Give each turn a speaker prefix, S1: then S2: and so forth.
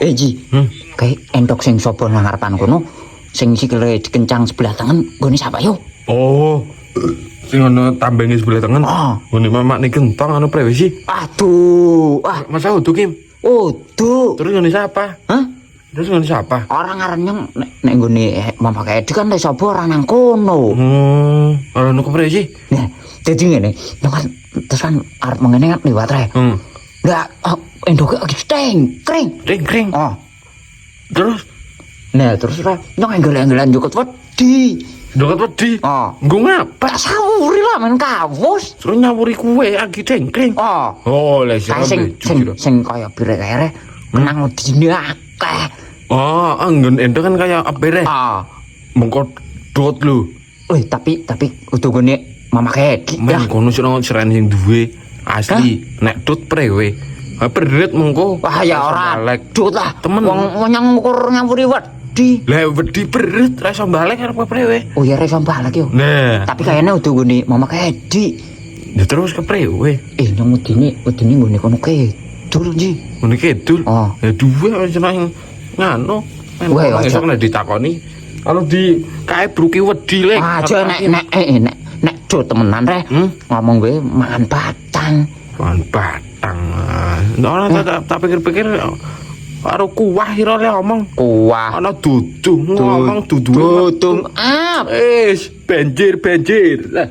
S1: Ji, kayak endok sing sapa nang ngarepan kono, sing sikile dikencang sebelah tangan, nggone sapa yo?
S2: Oh, sing ana tambengi sebelah tengen. Ngene mamak nih kentong anu prewe sih.
S1: Aduh,
S2: Masa utuh Kim?
S1: Uduh.
S2: Terus ngene siapa?
S1: Hah?
S2: Terus ngene siapa?
S1: Orang arannya nek nggone Mama Kedi kan wis sapa orang nang kono.
S2: Anu keprewe sih?
S1: Nah, dadi ngene, kan terus kan arep mengene kan liwat rek. Lah, endok lagi kring.
S2: Kring.
S1: Oh.
S2: Terus
S1: Nah, terus ra nyong enggel-enggelan jukut wedi.
S2: Ndoket wedi.
S1: Oh.
S2: Nggo ngapa?
S1: Tak sawuri lah men kawus.
S2: Terus nyawuri kuwe lagi cengkring.
S1: Oh.
S2: Oh, lah
S1: Sing kaya birek-birek menang wedine akeh.
S2: Oh, anggen endo kan kaya abere. Mengko dot lho.
S1: Tapi utuh gone Mama Kedi.
S2: Men kono seren sing duwe asli. Nek dot prewe. Berit mengko.
S1: Wah ya ora. Dut lah.
S2: Temen.
S1: Wong nyang ngukur nyawuri wedi.
S2: Lah wedi berit ra iso balik arep prewe.
S1: Oh ya ra iso balik yo.
S2: Nah,
S1: tapi kayaknya utuh gone Mama Kedi.
S2: Ya terus keprewe.
S1: Nyong wedine nggone kono kidul Ji.
S2: Ngene kidul. Ya duwe jeneng nganu.
S1: Wah,
S2: iso nek ditakoni kalau di kae bruki wedi lek.
S1: Aja nek do temenan rek. Ngomong gue mangan batang.
S2: Mangan batang. Ora tak pikir-pikir karo kuah kira le omong.
S1: Kuah.
S2: Ana duduh ngomong duduh.
S1: Duduh.
S2: Banjir. Lah.